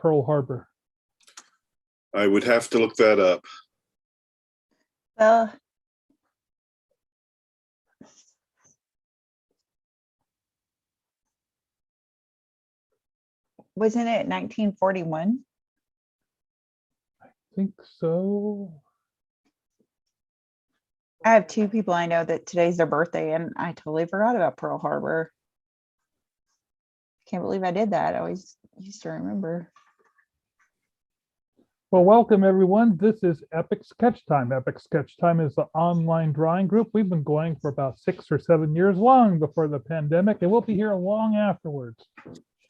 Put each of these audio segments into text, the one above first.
Pearl Harbor? I would have to look that up. Well, wasn't it 1941? I think so. I have two people I know that today's their birthday, and I totally forgot about Pearl Harbor. Can't believe I did that. I always used to remember. Well, welcome everyone. This is Epic Sketch Time. Epic Sketch Time is the online drawing group. We've been going for about 6 or 7 years, long before the pandemic, and we'll be here long afterwards.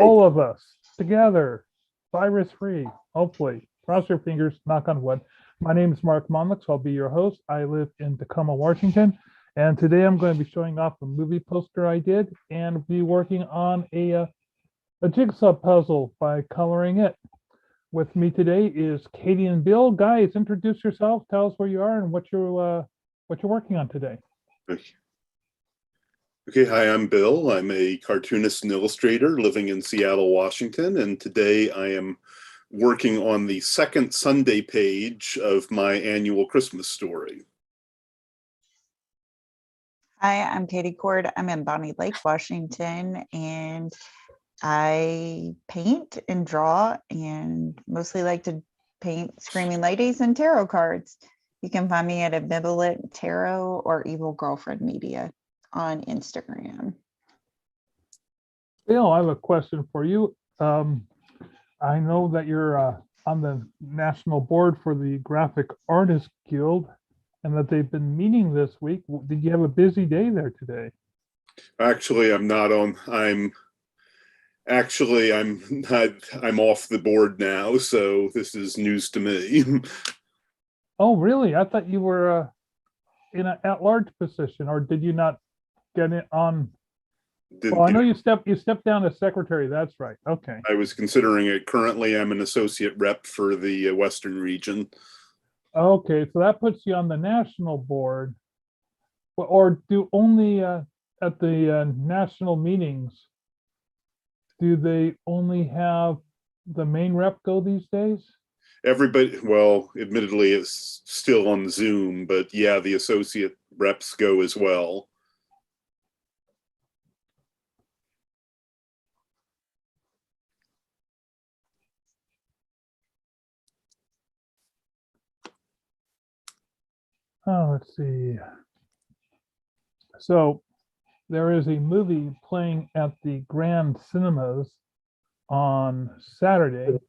All of us together, virus-free, hopefully. Cross your fingers, knock on wood. My name is Mark Monlix. I'll be your host. I live in Tacoma, Washington, and today I'm going to be showing off a movie poster I did and be working on a jigsaw puzzle by coloring it. With me today is Katie and Bill. Guys, introduce yourself. Tell us where you are and what you're working on today. Okay, hi, I'm Bill. I'm a cartoonist and illustrator living in Seattle, Washington, and today I am working on the second Sunday page of my annual Christmas story. Hi, I'm Katie Cord. I'm in Bonnie Lake, Washington, and I paint and draw and mostly like to paint screaming ladies and tarot cards. You can find me at Ambivalent Tarot or Evil Girlfriend Media on Instagram. Bill, I have a question for you. I know that you're on the national board for the Graphic Artists Guild and that they've been meeting this week. Did you have a busy day there today? Actually, I'm not on. I'm off the board now, so this is news to me. Oh, really? I thought you were in an at-large position, or did you not get it on? Well, I know you stepped down as secretary. That's right. Okay. I was considering it. Currently, I'm an associate rep for the Western region. Okay, so that puts you on the national board, or do only at the national meetings? Do they only have the main rep go these days? Everybody, well, admittedly, it's still on Zoom, but yeah, the associate reps go as well. Oh, let's see. So there is a movie playing at the Grand Cinemas on Saturday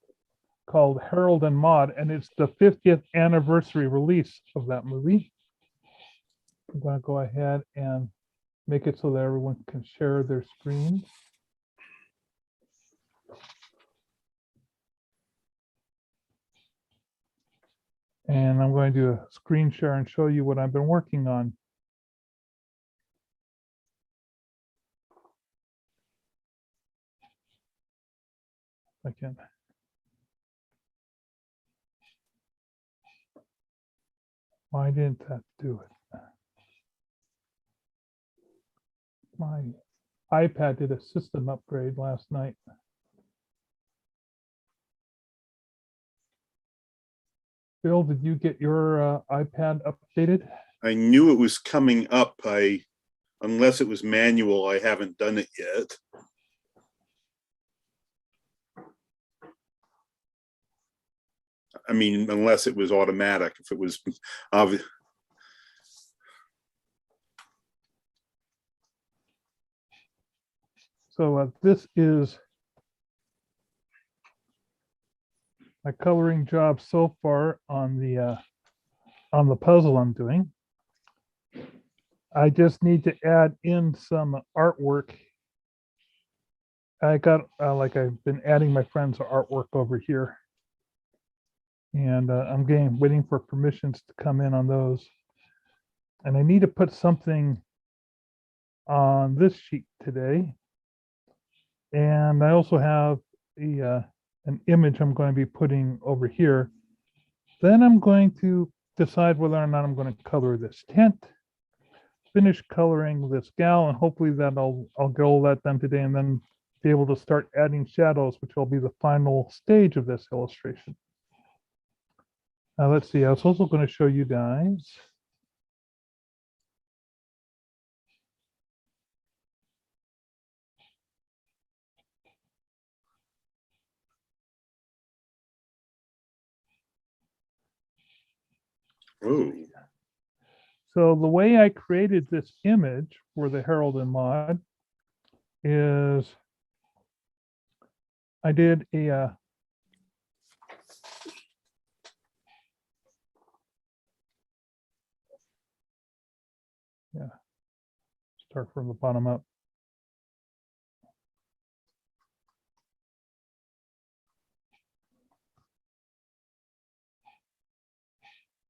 called Harold and Maude, and it's the 50th anniversary release of that movie. I'm going to go ahead and make it so that everyone can share their screen. And I'm going to do a screen share and show you what I've been working on. I can. Why didn't that do it? My iPad did a system upgrade last night. Bill, did you get your iPad updated? I knew it was coming up. Unless it was manual, I haven't done it yet. I mean, unless it was automatic. If it was obvious. So this is my coloring job so far on the puzzle I'm doing. I just need to add in some artwork. I got like I've been adding my friends' artwork over here, and I'm waiting for permissions to come in on those. And I need to put something on this sheet today. And I also have an image I'm going to be putting over here. Then I'm going to decide whether or not I'm going to color this tent, finish coloring this gal, and hopefully that I'll get all that done today, and then be able to start adding shadows, which will be the final stage of this illustration. Let's see, I was also going to show you guys. Oh, So the way I created this image for the Herald and Maud is I did a start from the bottom up.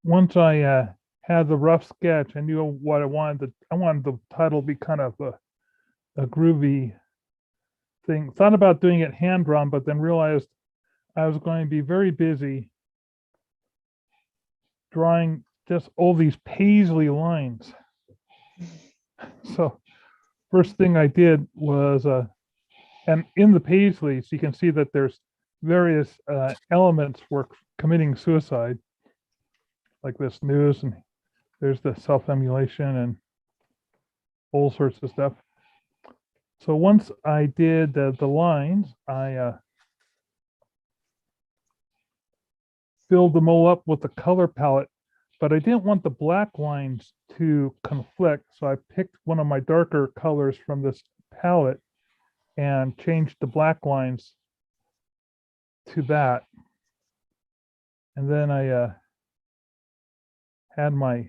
Once I had the rough sketch, I knew what I wanted. I wanted the title to be kind of a groovy thing. Thought about doing it hand drawn, but then realized I was going to be very busy drawing just all these paisley lines. So first thing I did was, and in the paisleys, you can see that there's various elements for committing suicide, like this news, and there's the self-emulation and all sorts of stuff. So once I did the lines, I filled them all up with the color palette, but I didn't want the black lines to conflict. So I picked one of my darker colors from this palette and changed the black lines to that. And then I had my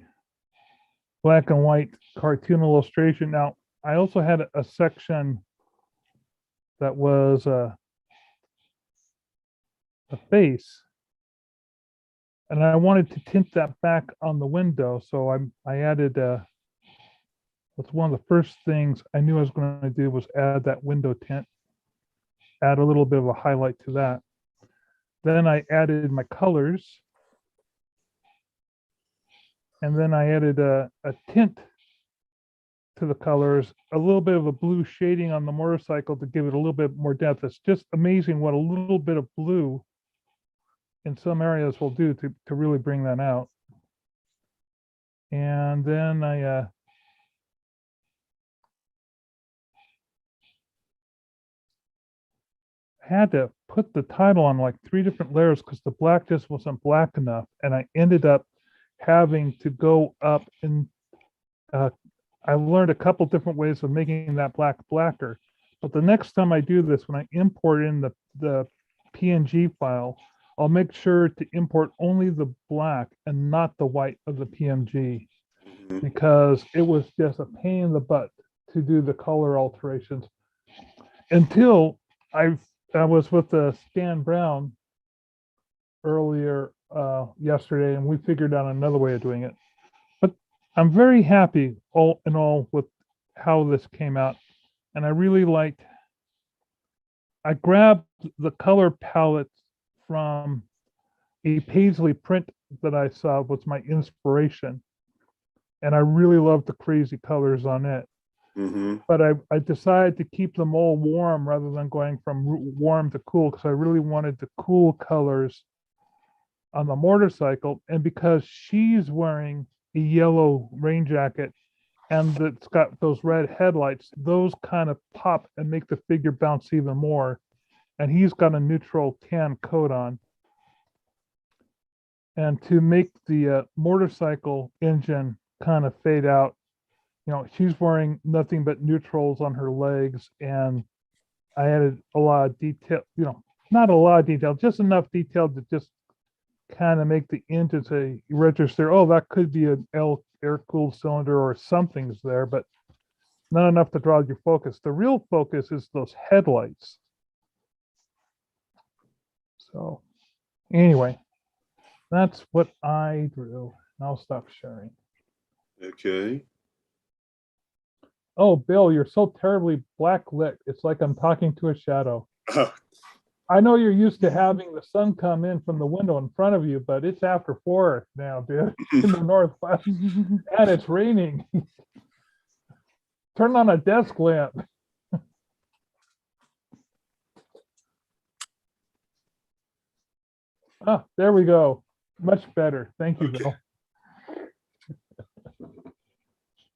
black and white cartoon illustration. Now, I also had a section that was a face, and I wanted to tint that back on the window. So I added, that's one of the first things I knew I was going to do was add that window tint, add a little bit of a highlight to that. Then I added my colors, and then I added a tint to the colors, a little bit of a blue shading on the motorcycle to give it a little bit more depth. It's just amazing what a little bit of blue in some areas will do to really bring that out. And then I had to put the title on like 3 different layers because the black just wasn't black enough. And I ended up having to go up and I learned a couple different ways of making that black blacker. But the next time I do this, when I import in the PNG file, I'll make sure to import only the black and not the white of the PNG, because it was just a pain in the butt to do the color alterations until I was with Stan Brown earlier yesterday, and we figured out another way of doing it. But I'm very happy all in all with how this came out, and I really liked. I grabbed the color palette from a paisley print that I saw was my inspiration, and I really loved the crazy colors on it. But I decided to keep them all warm rather than going from warm to cool, because I really wanted the cool colors on the motorcycle. And because she's wearing a yellow rain jacket and it's got those red headlights, those kind of pop and make the figure bounce even more. And he's got a neutral tan coat on. And to make the motorcycle engine kind of fade out, you know, she's wearing nothing but neutrals on her legs, and I added a lot of detail, you know, not a lot of detail, just enough detail to just kind of make the engine say, register, oh, that could be an air-cooled cylinder or something's there, but not enough to draw your focus. The real focus is those headlights. So anyway, that's what I drew. I'll stop sharing. Okay. Oh, Bill, you're so terribly black lit. It's like I'm talking to a shadow. I know you're used to having the sun come in from the window in front of you, but it's after 4 now, dude, in the Northwest, and it's raining. Turn on a desk lamp. Ah, there we go. Much better. Thank you, Okay. Bill.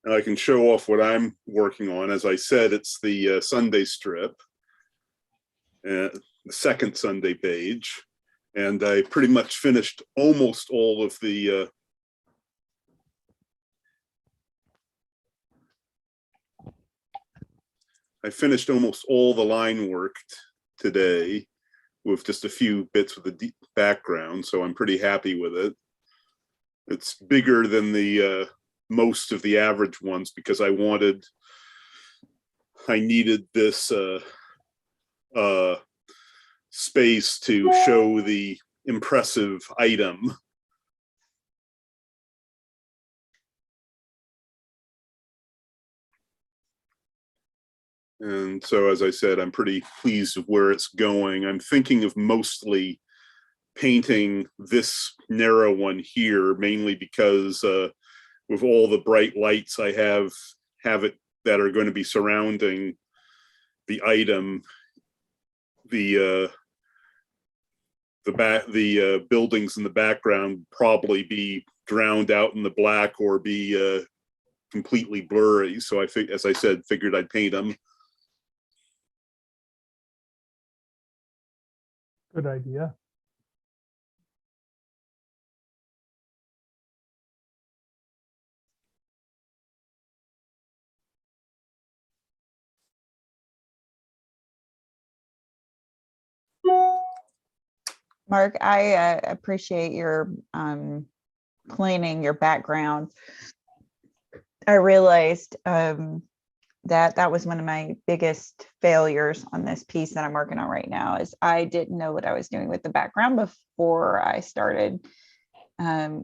And I can show off what I'm working on. As I said, it's the Sunday strip, the second Sunday page. And I pretty much finished almost all of the I finished almost all the line work today with just a few bits with the deep background, so I'm pretty happy with it. It's bigger than the most of the average ones because I needed this space to show the impressive item. And so, as I said, I'm pretty pleased with where it's going. I'm thinking of mostly painting this narrow one here, mainly because with all the bright lights I have it that are going to be surrounding the item, the buildings in the background probably be drowned out in the black or be completely blurry. So as I said, figured I'd paint them. Good idea. Mark, I appreciate your cleaning your background. I realized that was one of my biggest failures on this piece that I'm working on right now is I didn't know what I was doing with the background before I started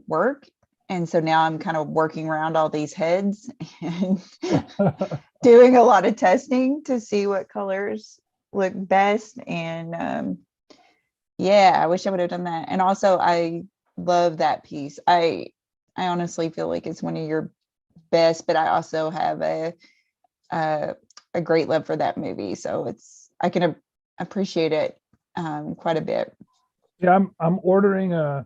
work. And so now I'm kind of working around all these heads and doing a lot of testing to see what colors look best. And yeah, I wish I would have done that. And also I love that piece. I honestly feel like it's one of your best, but I also have a great love for that movie. So I can appreciate it quite a bit. Yeah, I'm ordering a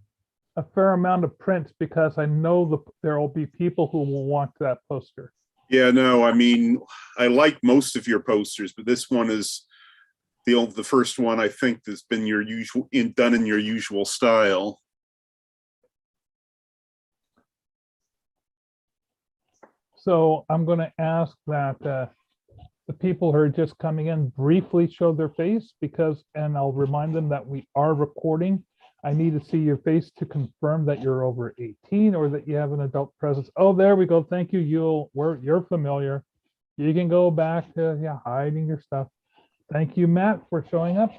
fair amount of prints because I know there will be people who will want that poster. Yeah, no, I mean, I like most of your posters, but this one is the first one I think that's been done in your usual style. So I'm going to ask that the people who are just coming in briefly show their face and I'll remind them that we are recording. I need to see your face to confirm that you're over 18 or that you have an adult presence. Oh, there we go. Thank you. You're familiar. You can go back to hiding your stuff. Thank you, Matt, for showing up.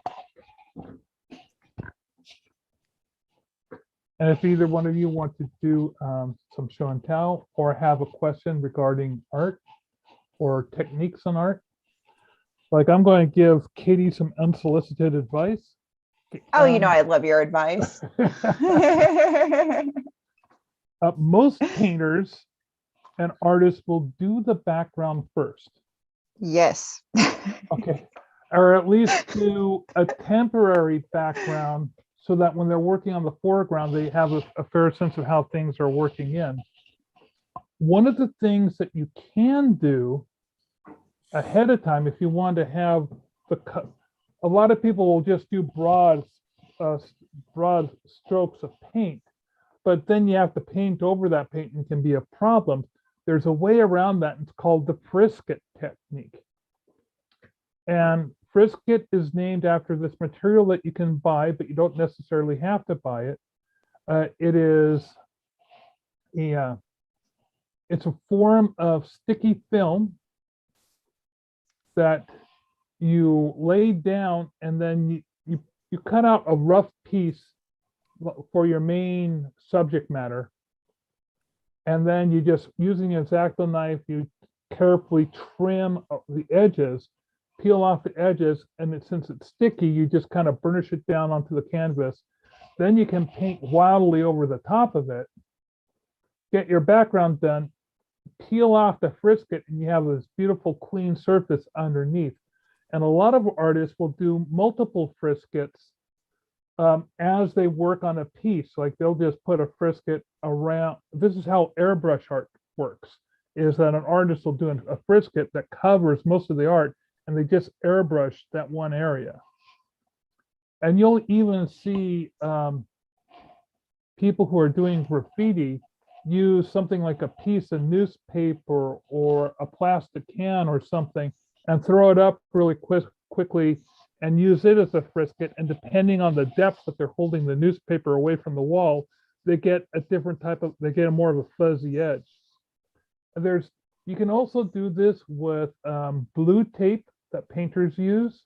And if either one of you want to do some show and tell or have a question regarding art or techniques on art, like I'm going to give Katie some unsolicited advice. Oh, I love your advice. Most painters and artists will do the background first. Yes. Okay. Or at least do a temporary background so that when they're working on the foreground, they have a fair sense of how things are working in. One of the things that you can do ahead of time, if you want to have a lot of people will just do broad strokes of paint, but then you have to paint over that paint and it can be a problem. There's a way around that. It's called the Frisket technique. And Frisket is named after this material that you can buy, but you don't necessarily have to buy it. It's a form of sticky film that you lay down and then you cut out a rough piece for your main subject matter. And then you just, using an X-Acto knife, you carefully trim the edges, peel off the edges, and since it's sticky, you just kind of burnish it down onto the canvas. Then you can paint wildly over the top of it, get your background done, peel off the Frisket, and you have this beautiful clean surface underneath. And a lot of artists will do multiple Friskets as they work on a piece, like they'll just put a frisket around. This is how airbrush art works, is that an artist will do a frisket that covers most of the art, and they just airbrush that one area. And you'll even see people who are doing graffiti use something like a piece of newspaper or a plastic can or something and throw it up really quickly and use it as a frisket. And depending on the depth that they're holding the newspaper away from the wall, they get a different type of, they get a more of a fuzzy edge. And you can also do this with blue tape that painters use.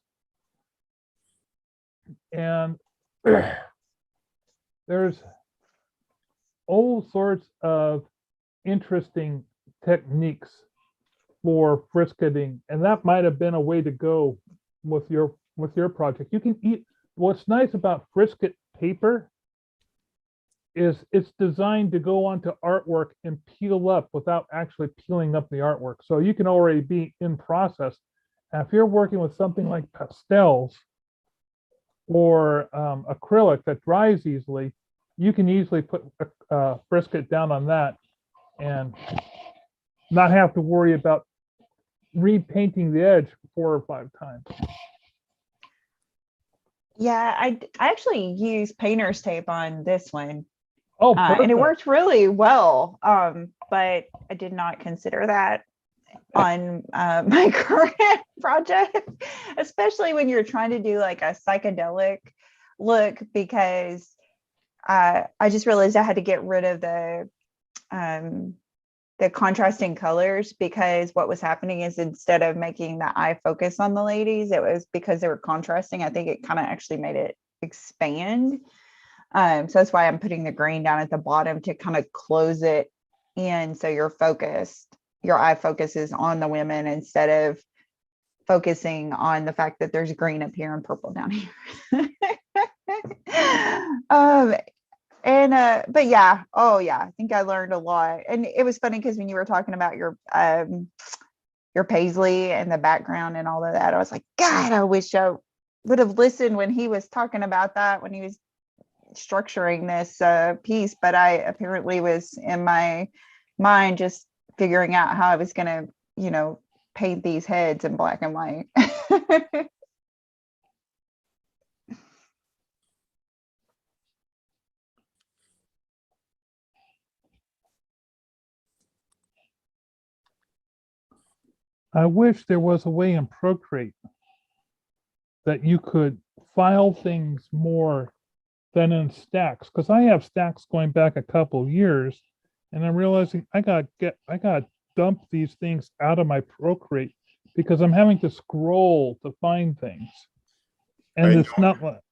And there's all sorts of interesting techniques for frisketing, and that might have been a way to go with your project. You can eat. What's nice about frisket paper is it's designed to go onto artwork and peel up without actually peeling up the artwork. So you can already be in process. And if you're working with something like pastels or acrylic that dries easily, you can easily put a frisket down on that and not have to worry about repainting the edge 4 or 5 times. Yeah, I actually used painter's tape on this one. Oh, and it worked really well. But I did not consider that on my current project, especially when you're trying to do like a psychedelic look, because I just realized I had to get rid of the contrasting colors, because what was happening is instead of making the eye focus on the ladies, it was because they were contrasting. I think it kind of actually made it expand. So that's why I'm putting the green down at the bottom to kind of close it in. So your eye focuses on the women instead of focusing on the fact that there's green up here and purple down here. But yeah, I think I learned a lot. And it was funny because when you were talking about your paisley and the background and all of that, I was like, God, I wish I would have listened when he was talking about that, when he was structuring this piece. But I apparently was in my mind just figuring out how I was going to, paint these heads in black and white. I wish there was a way in Procreate that you could file things more than in stacks, because I have stacks going back a couple years, and I'm realizing I gotta dump these things out of my Procreate because I'm having to scroll to find things, and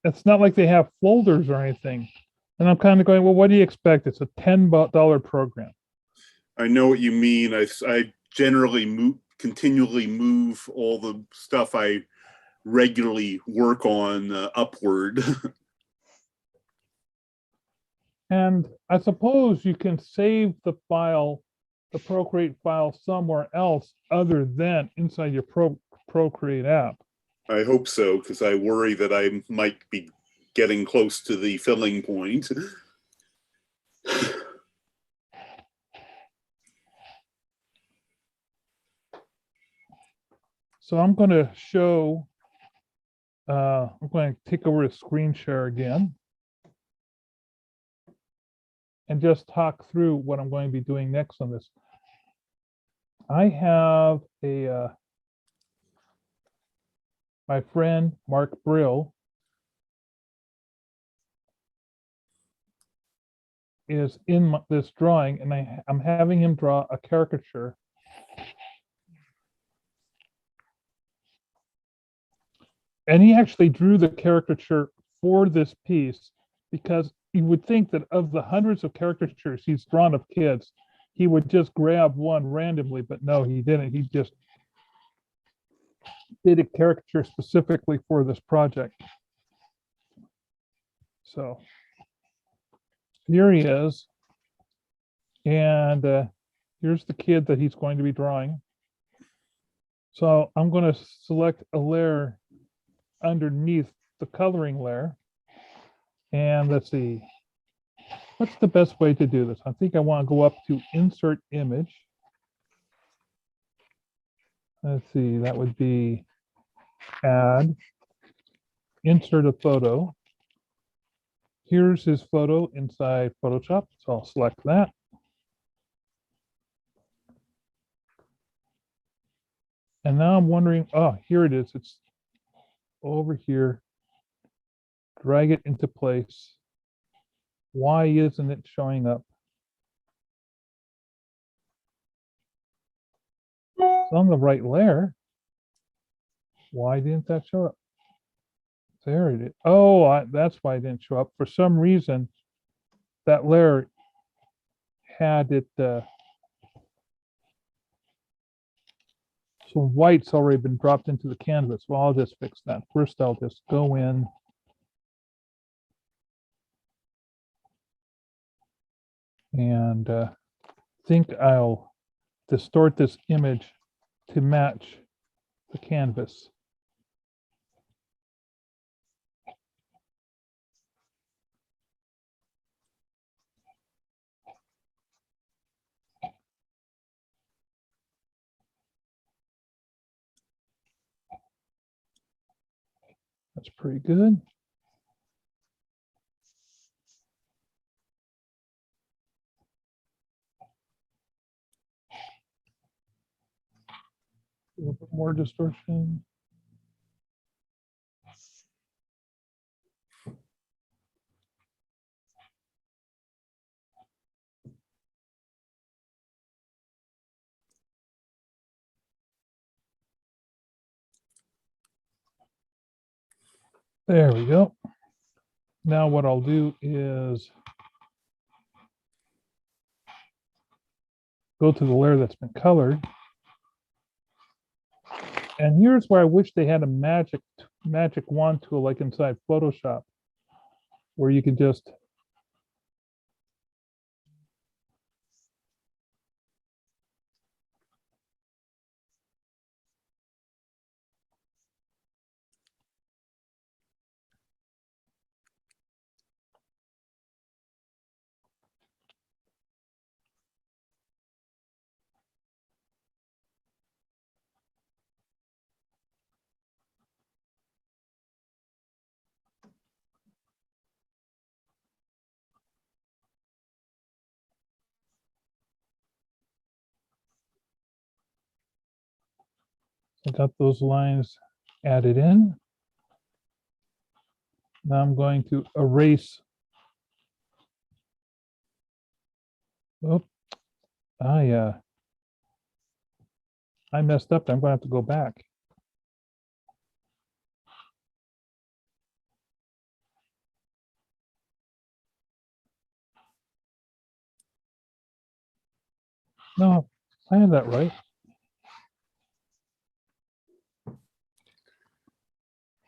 it's not like they have folders or anything. And I'm kind of going, well, what do you expect? It's a $10 program. I know what you mean. I generally continually move all the stuff I regularly work on upward. And I suppose you can save the Procreate file somewhere else other than inside your Procreate app. I hope so, because I worry that I might be getting close to the filling point. So I'm going to show, I'm going to take over the screen share again and just talk through what I'm going to be doing next on this. I have my friend Mark Brill is in this drawing, and I'm having him draw a caricature. And he actually drew the caricature for this piece, because you would think that of the hundreds of caricatures he's drawn of kids, he would just grab one randomly, but no, he didn't. He just did a caricature specifically for this project. So here he is. And here's the kid that he's going to be drawing. So I'm going to select a layer underneath the coloring layer. And let's see, what's the best way to do this? I think I want to go up to insert image. Let's see, that would be add, insert a photo. Here's his photo inside Photoshop, so I'll select that. And now I'm wondering, oh, here it is. It's over here. Drag it into place. Why isn't it showing up? It's on the right layer. Why didn't that show up? There it is. Oh, that's why it didn't show up. For some reason, that layer had it, some white's already been dropped into the canvas. Well, I'll just fix that. First, I'll just go in. And think I'll distort this image to match the canvas. That's pretty good. A little bit more distortion. There we go. Now what I'll do is go to the layer that's been colored. And here's where I wish they had a magic wand tool like inside Photoshop, where you could just I got those lines added in. Now I'm going to erase. Oh, I messed up. I'm going to have to go back. No, I had that right.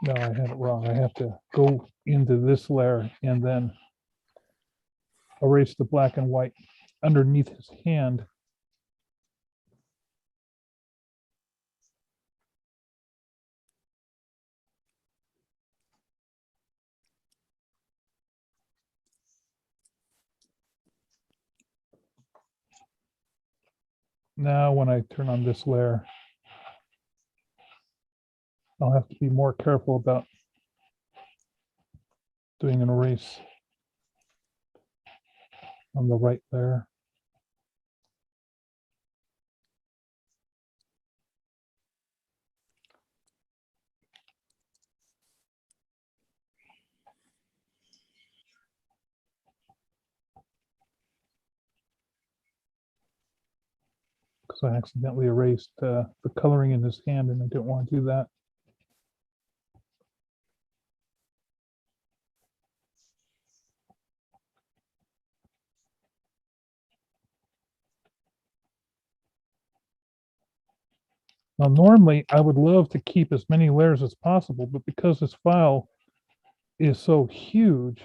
No, I had it wrong. I have to go into this layer and then erase the black and white underneath his hand. Now, when I turn on this layer, I'll have to be more careful about doing an erase on the right layer. Because I accidentally erased the coloring in his hand and I didn't want to do that. Now, normally I would love to keep as many layers as possible, but because this file is so huge,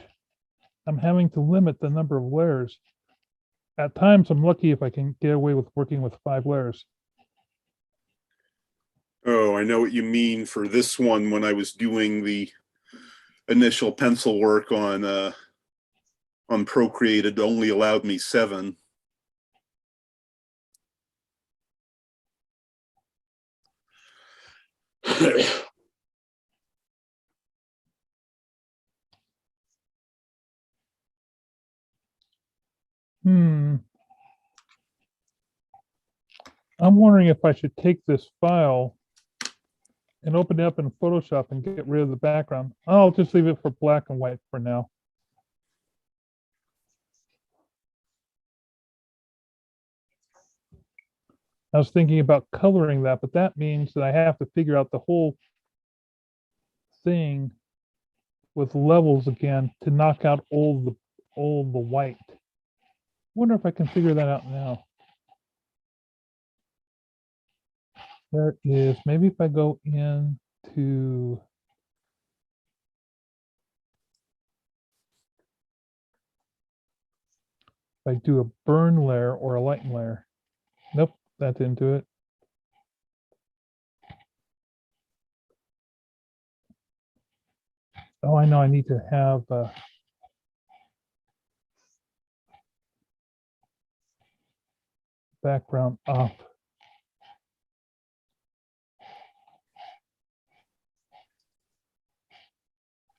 I'm having to limit the number of layers. At times, I'm lucky if I can get away with working with 5 layers. Oh, I know what you mean for this one. When I was doing the initial pencil work on Procreate had only allowed me 7. I'm wondering if I should take this file and open it up in Photoshop and get rid of the background. I'll just leave it for black and white for now. I was thinking about coloring that, but that means that I have to figure out the whole thing with levels again to knock out all the white. Wonder if I can figure that out now. There is, maybe if I go into if I do a burn layer or a lighten layer. Nope, that didn't do it. Oh, I know I need to have background off.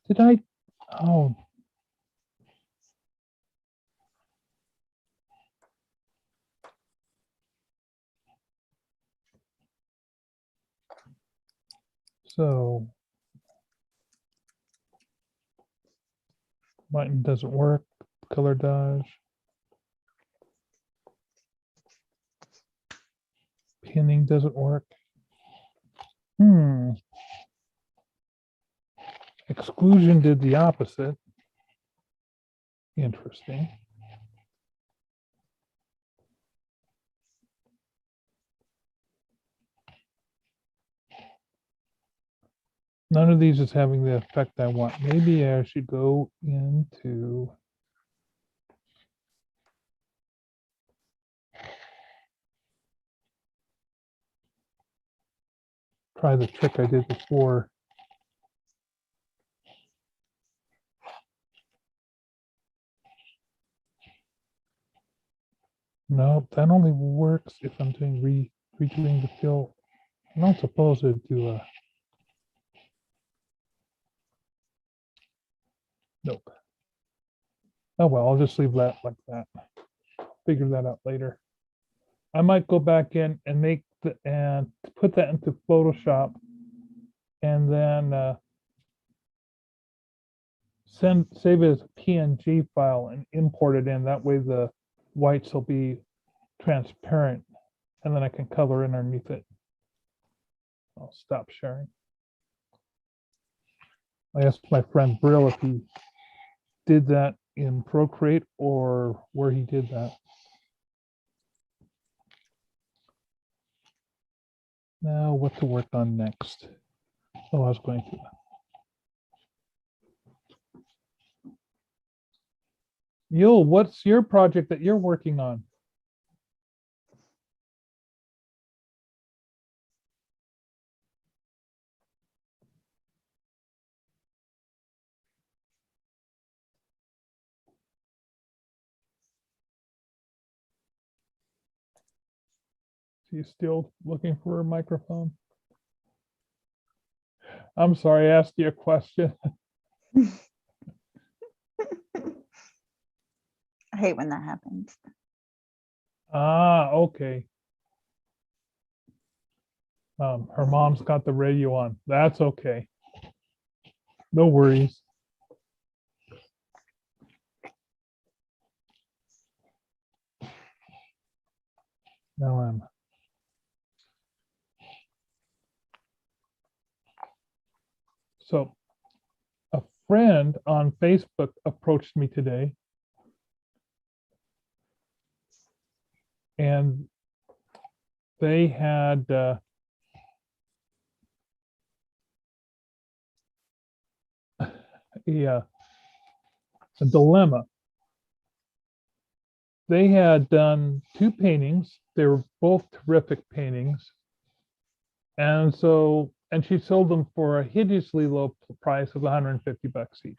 Did I? Oh. So lighten doesn't work. Color dodge. Pinning doesn't work. Exclusion did the opposite. Interesting. None of these is having the effect I want. Maybe I should go into try the trick I did before. No, that only works if I'm doing redoing the fill. I'm not supposed to do a nope. Oh well, I'll just leave that like that. Figure that out later. I might go back in and make the and put that into Photoshop and then save it as a PNG file and import it in. That way the whites will be transparent and then I can color underneath it. I'll stop sharing. I asked my friend Brill if he did that in Procreate or where he did that. Now what to work on next? Oh, I was going to. Yul, what's your project that you're working on? She's still looking for a microphone. I'm sorry, I asked you a question. I hate when that happens. Ah, okay. Her mom's got the radio on. That's okay. No worries. Now I'm. So a friend on Facebook approached me today and they had a dilemma. They had done 2 paintings. They were both terrific paintings. And so and she sold them for a hideously low price of $150 each.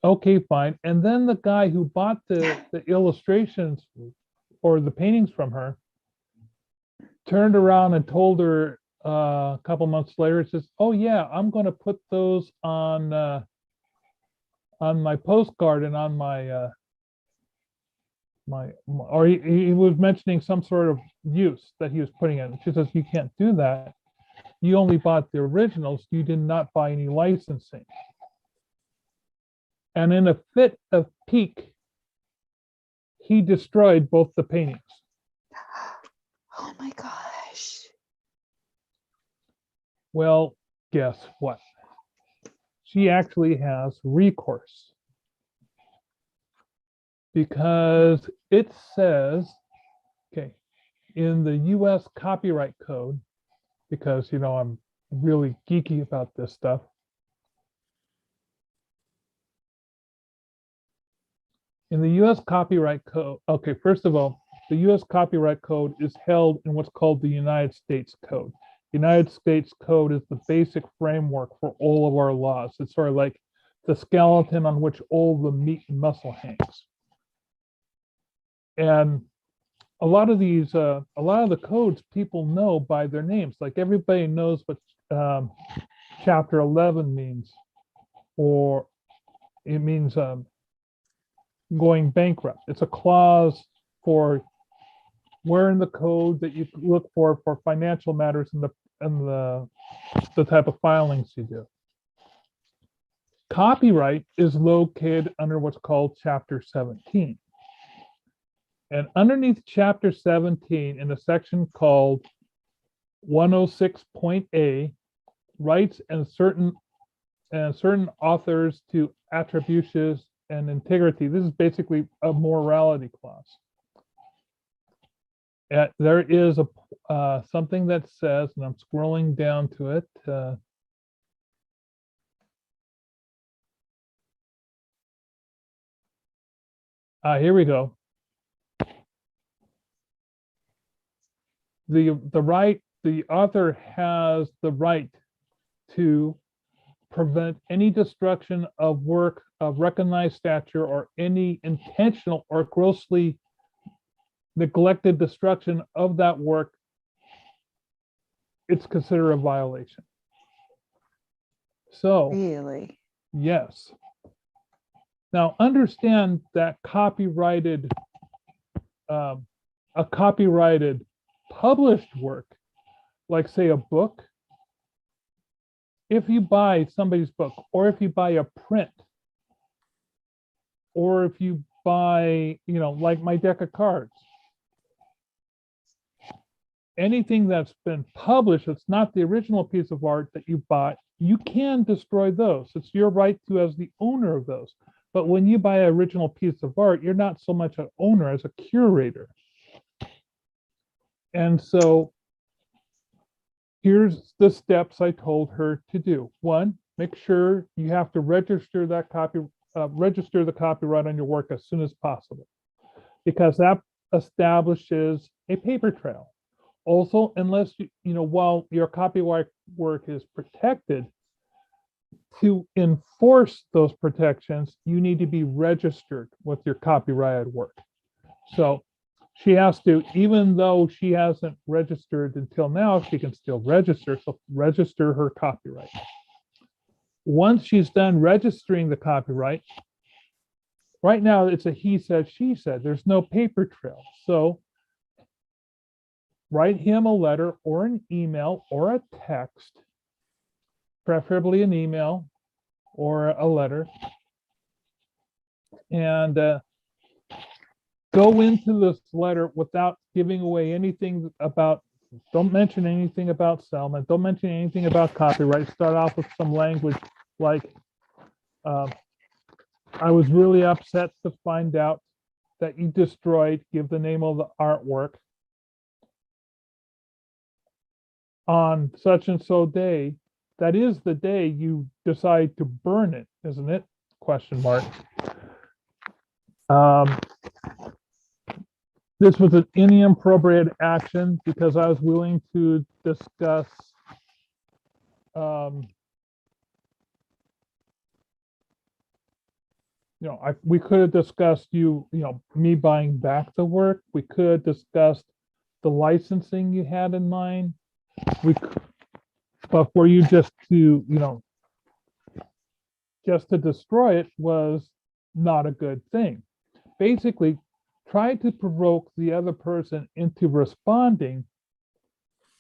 Okay, fine. And then the guy who bought the illustrations or the paintings from her turned around and told her a couple months later, it says, "Oh yeah, I'm going to put those on my postcard and on my or he was mentioning some sort of use that he was putting in." She says, "You can't do that. You only bought the originals. You did not buy any licensing." And in a fit of pique, he destroyed both the paintings. Oh my gosh. Well, guess what? She actually has recourse, because it says, okay, in the US Copyright Code, because, you know, I'm really geeky about this stuff. In the US Copyright Code, okay, first of all, the US Copyright Code is held in what's called the United States Code. The United States Code is the basic framework for all of our laws. It's sort of like the skeleton on which all the meat and muscle hangs. And a lot of the codes people know by their names. Like everybody knows what Chapter 11 means, or it means going bankrupt. It's a clause for where in the code that you look for financial matters and the type of filings you do. Copyright is located under what's called Chapter 17. And underneath Chapter 17, in a section called 106.A, rights and certain authors to attributions and integrity. This is basically a morality clause. There is something that says, and I'm scrolling down to it. Here we go. The author has the right to prevent any destruction of work of recognized stature or any intentional or grossly neglected destruction of that work. It's considered a violation. So, Really? yes. Now understand that a copyrighted published work, like say a book, if you buy somebody's book, or if you buy a print, or if you buy, you know, like my deck of cards, anything that's been published, it's not the original piece of art that you bought, you can destroy those. It's your right to as the owner of those. But when you buy an original piece of art, you're not so much an owner as a curator. And so here's the steps I told her to do. One, make sure you have to register the copyright on your work as soon as possible, because that establishes a paper trail. Also, unless while your copyright work is protected, to enforce those protections, you need to be registered with your copyrighted work. So she has to, even though she hasn't registered until now, she can still register. So register her copyright. Once she's done registering the copyright, right now it's a he said, she said. There's no paper trail. So write him a letter or an email or a text, preferably an email or a letter, and go into this letter without giving away anything about, don't mention anything about Selma, don't mention anything about copyright. Start off with some language like, I was really upset to find out that you destroyed, give the name of the artwork, on such and so day. That is the day you decide to burn it, isn't it? Question mark. this was an inappropriate action because I was willing to discuss we could have discussed me buying back the work. We could have discussed the licensing you had in mind. But for you just to destroy it was not a good thing. Basically, try to provoke the other person into responding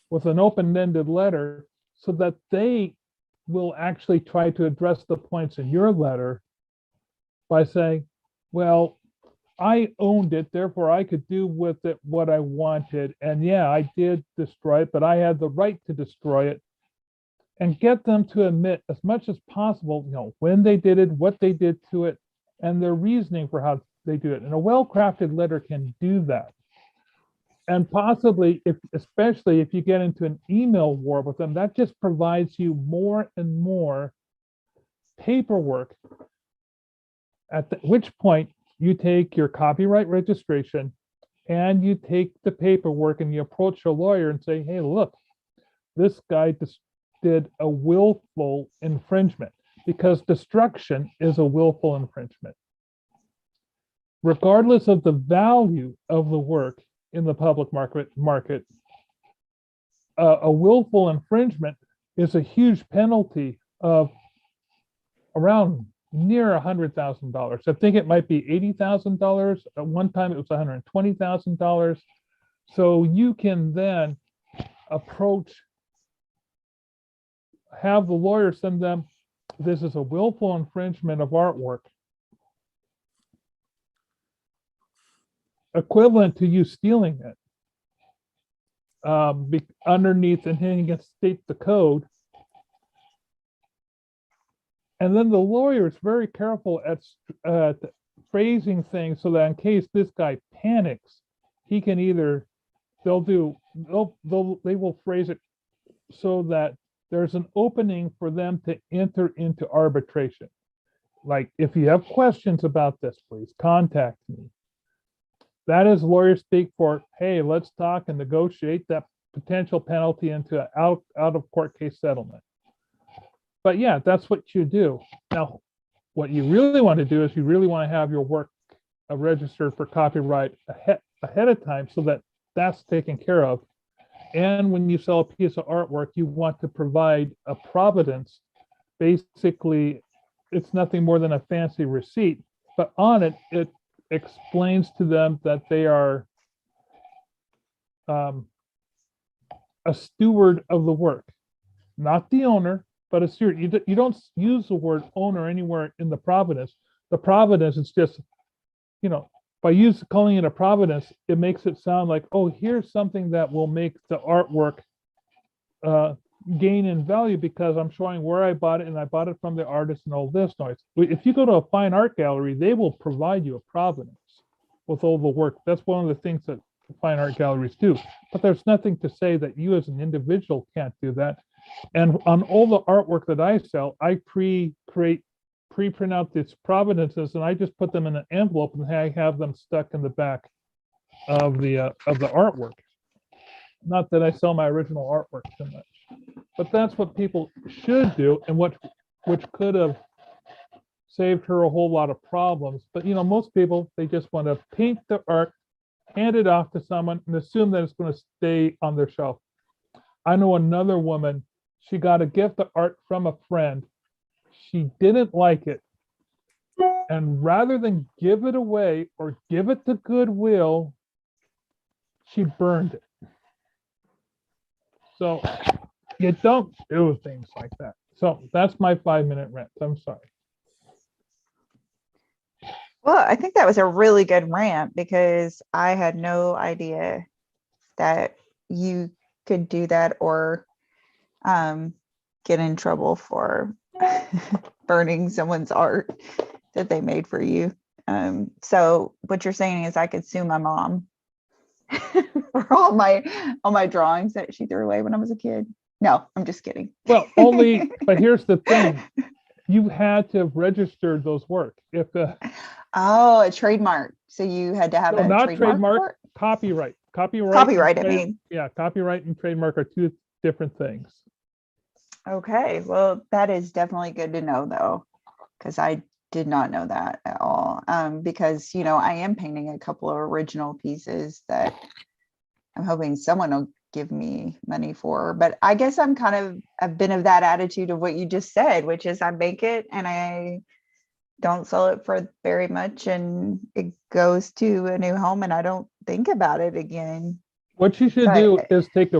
with an open-ended letter so that they will actually try to address the points in your letter by saying, well, I owned it, therefore I could do with it what I wanted. And yeah, I did destroy it, but I had the right to destroy it. And get them to admit as much as possible, when they did it, what they did to it, and their reasoning for how they do it. And a well-crafted letter can do that. And possibly, especially if you get into an email war with them, that just provides you more and more paperwork. At which point, you take your copyright registration and you take the paperwork and you approach a lawyer and say, hey, look, this guy did a willful infringement, because destruction is a willful infringement. Regardless of the value of the work in the public market, a willful infringement is a huge penalty of around near $100,000. I think it might be $80,000. At one time it was $120,000. So you can then have the lawyer send them, this is a willful infringement of artwork, equivalent to you stealing it, underneath and hitting against state the code. And then the lawyer is very careful at phrasing things so that in case this guy panics, he can either, they will phrase it so that there's an opening for them to enter into arbitration. Like, if you have questions about this, please contact me. That is lawyer speak for, hey, let's talk and negotiate that potential penalty into an out of court case settlement. But yeah, that's what you do. Now, what you really want to do is you really want to have your work registered for copyright ahead of time so that that's taken care of. And when you sell a piece of artwork, you want to provide a provenance. Basically, it's nothing more than a fancy receipt, but on it, it explains to them that they are a steward of the work, not the owner, but a steward. You don't use the word owner anywhere in the provenance. The provenance is just, by calling it a provenance, it makes it sound like, oh, here's something that will make the artwork gain in value because I'm showing where I bought it and I bought it from the artist and all this noise. If you go to a fine art gallery, they will provide you a provenance with all the work. That's one of the things that fine art galleries do. But there's nothing to say that you as an individual can't do that. And on all the artwork that I sell, I pre-print out these provenances and I just put them in an envelope and I have them stuck in the back of the artwork. Not that I sell my original artwork too much, but that's what people should do, and which could have saved her a whole lot of problems. But most people, they just want to paint the art, hand it off to someone, and assume that it's going to stay on their shelf. I know another woman, she got a gift of art from a friend. She didn't like it. And rather than give it away or give it to Goodwill, she burned it. So you don't do things like that. So that's my 5-minute rant. I'm sorry. Well, I think that was a really good rant because I had no idea that you could do that or get in trouble for burning someone's art that they made for you. So what you're saying is I could sue my mom for all my drawings that she threw away when I was a kid. No, I'm just kidding. Well, but here's the thing. You had to have registered those work. If a trademark. So you had to have a not trademark. copyright. Copyright, I mean. Yeah, copyright and trademark are two different things. Okay, well, that is definitely good to know though, because I did not know that at all. Because, you know, I am painting a couple of original pieces that I'm hoping someone will give me money for, but I guess I've been of that attitude of what you just said, which is I make it and I don't sell it for very much and it goes to a new home and I don't think about it again. What you should do But is take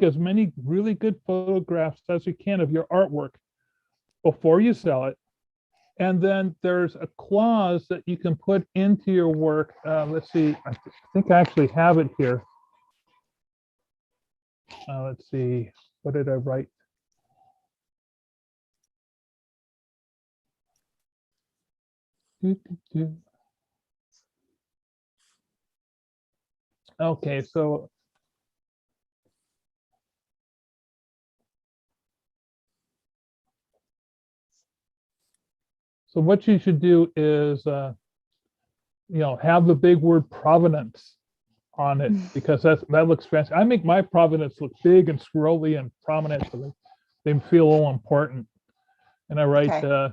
as many really good photographs as you can of your artwork before you sell it. And then there's a clause that you can put into your work. Let's see, I think I actually have it here. Let's see, what did I write? Okay, so what you should do is, you know, have the big word provenance on it because that looks fancy. I make my provenance look big and scrolly and prominent so they feel all important. And I write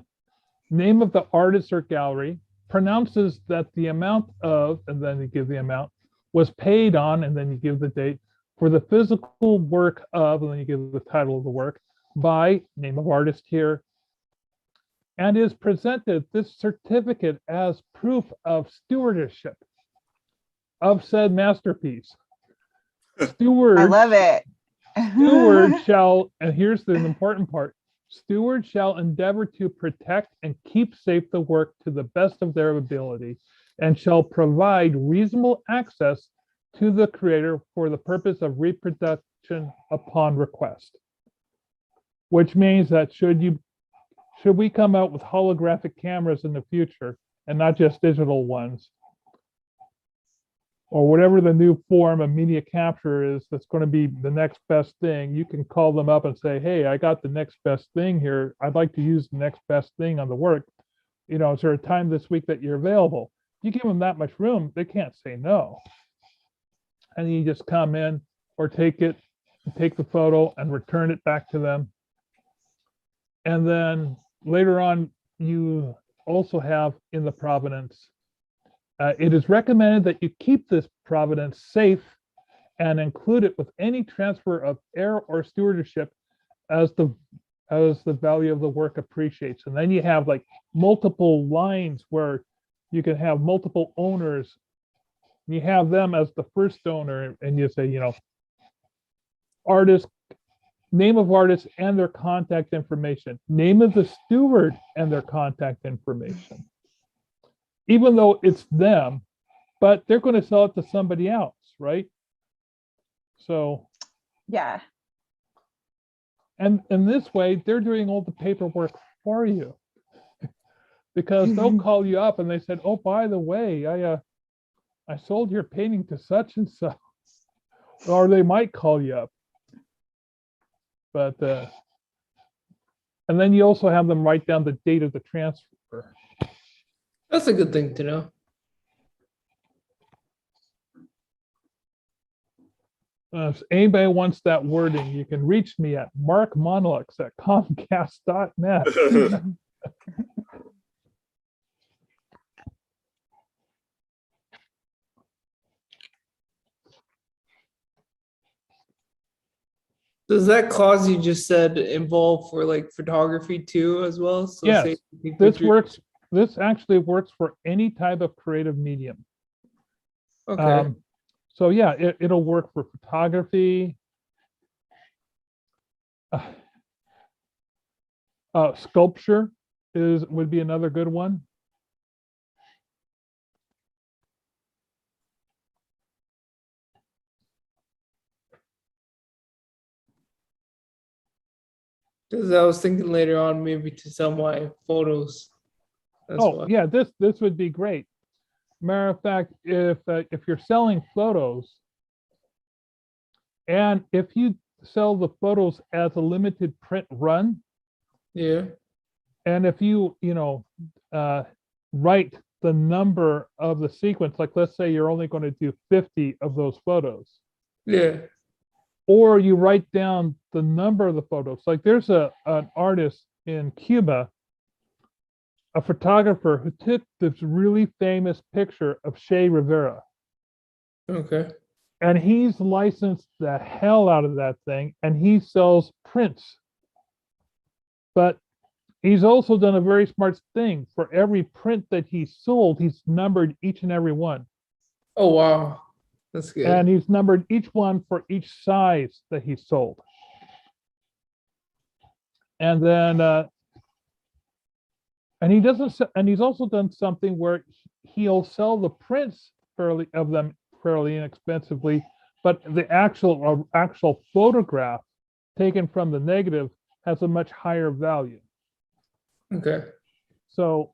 name of the artist or gallery, pronounces that the amount of, and then you give the amount, was paid on, and then you give the date, for the physical work of, and then you give the title of the work, by, name of artist here, and is presented this certificate as proof of stewardship of said masterpiece. Steward, I love it. steward shall, and here's the important part, steward shall endeavor to protect and keep safe the work to the best of their ability, and shall provide reasonable access to the creator for the purpose of reproduction upon request. Which means that should we come out with holographic cameras in the future and not just digital ones, or whatever the new form of media capture is that's going to be the next best thing, you can call them up and say, hey, I got the next best thing here. I'd like to use the next best thing on the work. You know, is there a time this week that you're available? You give them that much room, they can't say no. And you just come in or take the photo and return it back to them. And then later on, you also have in the provenance, it is recommended that you keep this provenance safe and include it with any transfer of heir or stewardship as the value of the work appreciates. And then you have like multiple lines where you can have multiple owners. You have them as the first owner, and you say, you know, artist, name of artist and their contact information, name of the steward and their contact information. Even though it's them, but they're going to sell it to somebody else, right? So, yeah. And in this way, they're doing all the paperwork for you because they'll call you up and they said, oh, by the way, I sold your painting to such and such, or they might call you up. But, and then you also have them write down the date of the transfer. That's a good thing to know. If anybody wants that wording, you can reach me at markmonolux@comcast.net. Does that clause you just said involve for like photography too as well? So Yes, say you take this pictures- works. This actually works for any type of creative medium. Okay. So yeah, it'll work for photography. Sculpture would be another good one. Because I was thinking later on maybe to sell my photos. That's Oh why. yeah, this would be great. Matter of fact, if you're selling photos, and if you sell the photos as a limited print run, Yeah. and if you write the number of the sequence. Like, let's say you're only going to do 50 of those photos, Yeah. or you write down the number of the photos. Like, there's an artist in Cuba, a photographer, who took this really famous picture of Che Rivera, Okay. and he's licensed the hell out of that thing, and he sells prints. But he's also done a very smart thing. For every print that he sold, he's numbered each and every one. Oh wow. That's good. And he's numbered each one for each size that he sold. And then, and he's also done something where he'll sell the prints fairly inexpensively, but the actual photograph taken from the negative has a much higher value. Okay. So,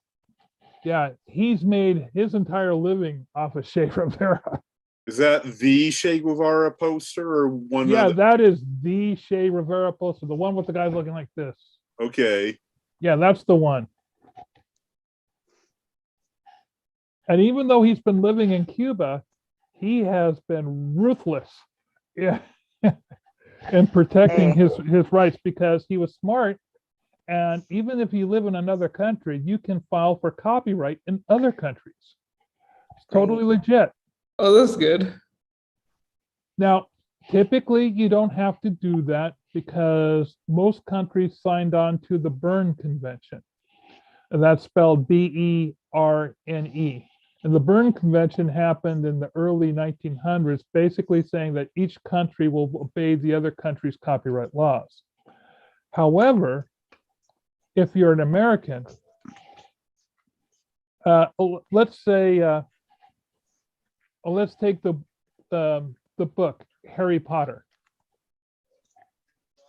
yeah, he's made his entire living off of Che Rivera. Is that the Che Guevara poster or one Yeah, other? that is the Che Rivera poster, the one with the guys looking like this. Okay. Yeah, that's the one. And even though he's been living in Cuba, he has been ruthless, yeah, in protecting Hey. his rights, because he was smart. And even if you live in another country, you can file for copyright in other countries. It's totally legit. Oh, that's good. Now, typically, you don't have to do that because most countries signed on to the Berne Convention. And that's spelled Berne. And the Berne Convention happened in the early 1900s, basically saying that each country will obey the other country's copyright laws. However, if you're an American, let's say, let's take the book Harry Potter.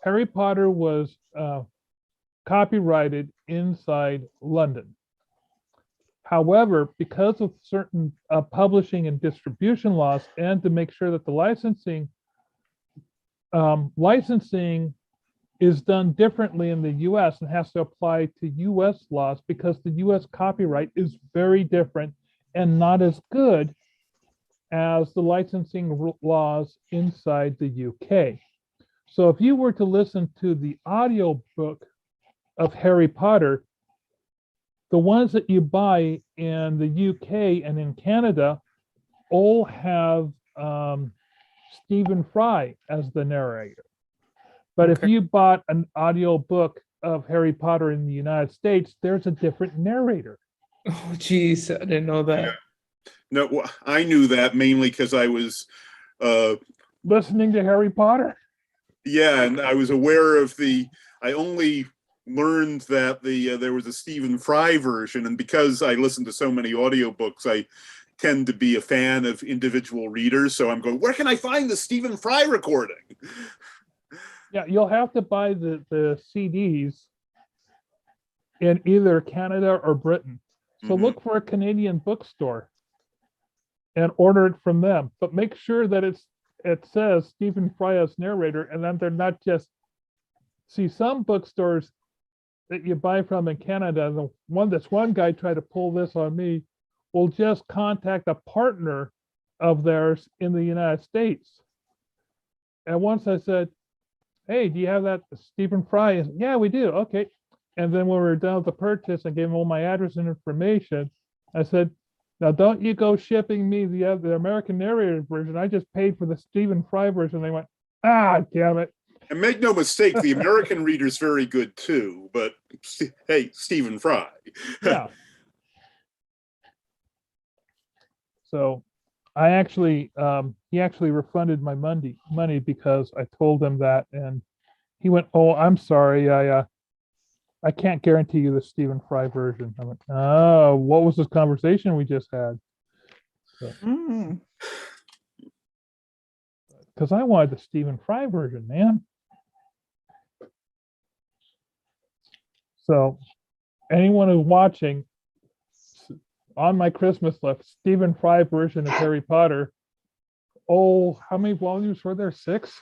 Harry Potter was copyrighted inside London. However, because of certain publishing and distribution laws, and to make sure that the licensing is done differently in the US and has to apply to US laws, because the US copyright is very different and not as good as the licensing laws inside the UK. So if you were to listen to the audio book of Harry Potter, the ones that you buy in the UK and in Canada all have Stephen Fry as the narrator. But if you bought an audio book of Harry Potter in the United States, there's a different narrator. Oh, geez, I didn't know that. No, I knew that mainly because I was listening to Harry Potter. Yeah, and I was aware of I only learned that there was a Stephen Fry version, and because I listen to so many audiobooks, I tend to be a fan of individual readers. So I'm going, where can I find the Stephen Fry recording? Yeah, you'll have to buy the CDs in either Canada or Britain. So look for a Canadian bookstore and order it from them. But make sure that it says Stephen Fry as narrator, and then they're not just, see, some bookstores that you buy from in Canada, one guy tried to pull this on me, will just contact a partner of theirs in the United States. And once I said, hey, do you have that Stephen Fry? Yeah, we do. Okay. And then when we were done with the purchase, I gave him all my address and information. I said, now don't you go shipping me the American narrated version. I just paid for the Stephen Fry version. They went, ah, damn it. And make no mistake, the American reader's very good too, but hey, Stephen Fry. Yeah. So I actually, he actually refunded my money because I told him that, and he went, oh, I'm sorry. I can't guarantee you the Stephen Fry version. I went, oh, what was this conversation we just had? Because I wanted the Stephen Fry version, man. So anyone who's watching, on my Christmas list, Stephen Fry version of Harry Potter. Oh, how many volumes were there? 6?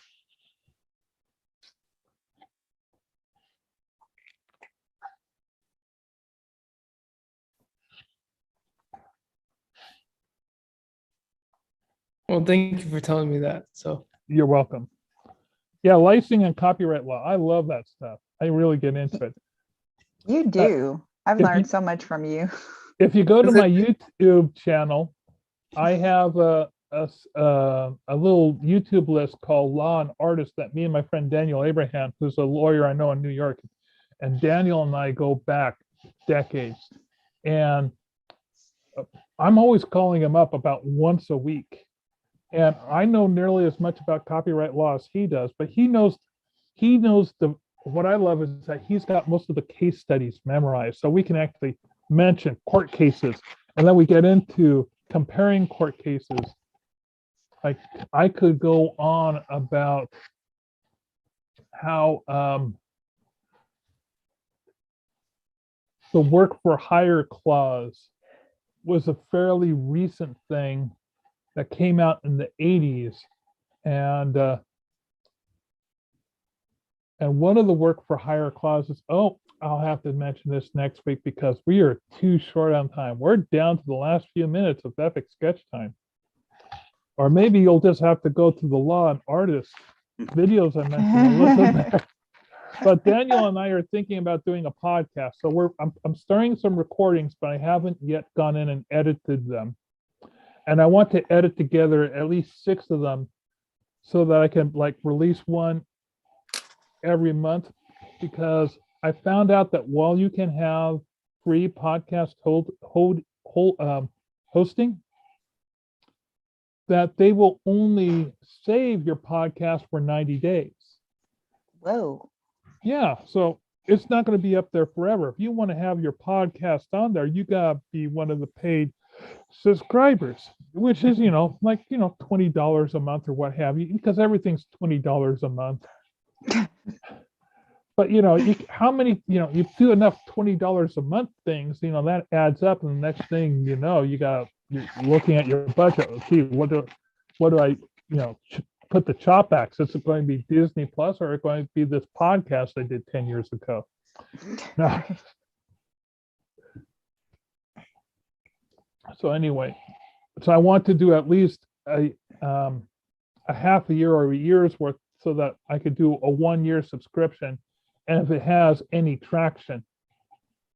Well, thank you for telling me that. So You're welcome. Yeah, licensing and copyright law. I love that stuff. I really get into it. You do. I've if learned you- so much from you. If you go to Is my it- YouTube channel, I have a little YouTube list called Law and Artist that me and my friend Daniel Abraham, who's a lawyer I know in New York, and Daniel and I go back decades. And I'm always calling him up about once a week. And I know nearly as much about copyright law as he does, but he knows what I love is that he's got most of the case studies memorized. So we can actually mention court cases, and then we get into comparing court cases. Like I could go on about how the work for hire clause was a fairly recent thing that came out in the 80s. And one of the work for hire clauses, oh, I'll have to mention this next week because we are too short on time. We're down to the last few minutes of epic sketch time. Or maybe you'll just have to go to the Law and Artist videos I mentioned and listen back. But Daniel and I are thinking about doing a podcast. So I'm starting some recordings, but I haven't yet gone in and edited them. And I want to edit together at least 6 of them so that I can like release one every month, because I found out that while you can have free podcast hosting, that they will only save your podcast for 90 days. Whoa. Yeah, so it's not going to be up there forever. If you want to have your podcast on there, you got to be one of the paid subscribers, which is, like, $20 a month or what have you, because everything's $20 a month. But how many, you do enough $20 a month things, that adds up, and the next thing you're looking at your budget. See, what do I, put the chop backs? Is it going to be Disney Plus, or is it going to be this podcast I did 10 years ago? No. So anyway, so I want to do at least a half a year or a year's worth, so that I could do a 1-year subscription. And if it has any traction,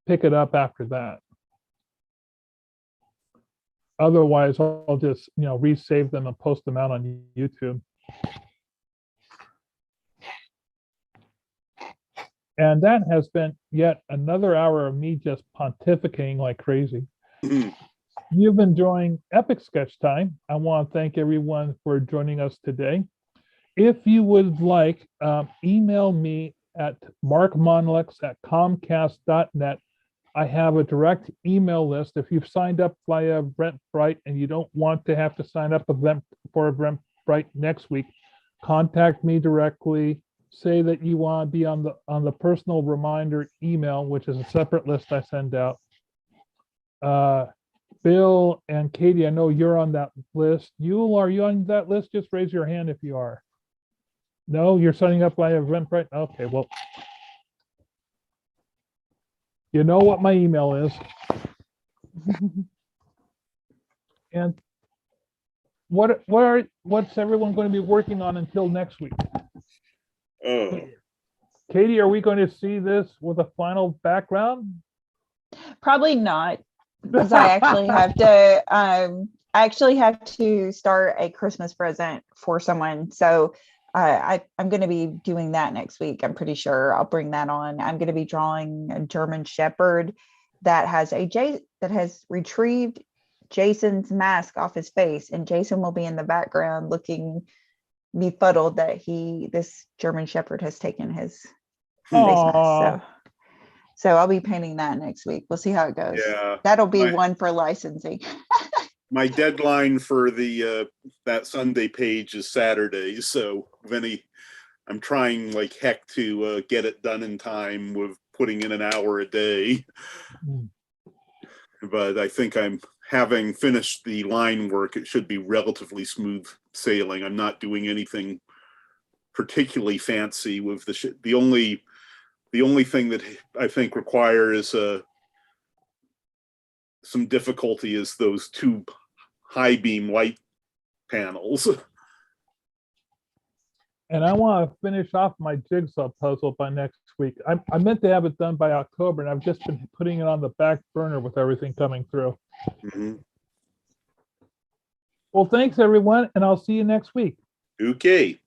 pick it up after that. Otherwise, I'll just, resave them and post them out on YouTube. And that has been yet another hour of me just pontificating like crazy. You've been enjoying Epic Sketch Time. I want to thank everyone for joining us today. If you would like, email me at markmonlux@comcast.net. I have a direct email list. If you've signed up via Eventbrite and you don't want to have to sign up for Eventbrite next week, contact me directly. Say that you want to be on the personal reminder email, which is a separate list I send out. Bill and Katie, I know you're on that list. Are you on that list? Just raise your hand if you are. No, you're signing up via Eventbrite? Okay, well, you know what my email is. And what's everyone going to be working on until next week? Oh, Katie, are we going to see this with a final background? Probably not, because I actually have to start a Christmas present for someone. So I'm going to be doing that next week. I'm pretty sure I'll bring that on. I'm going to be drawing a German Shepherd that has retrieved Jason's mask off his face, and Jason will be in the background looking befuddled that this German Shepherd has taken his face mask. So I'll be painting that next week. We'll see how it goes. yeah. That'll be one for licensing. My deadline for that Sunday page is Saturday, so I'm trying like heck to get it done in time with putting in an hour a day. But I think having finished the line work, it should be relatively smooth sailing. I'm not doing anything particularly fancy with the only thing that I think requires some difficulty is those 2 high beam light panels. And I want to finish off my jigsaw puzzle by next week. I meant to have it done by October, and I've just been putting it on the back burner with everything coming through. Mhm. Well, thanks, everyone, and I'll see you next week. Okay.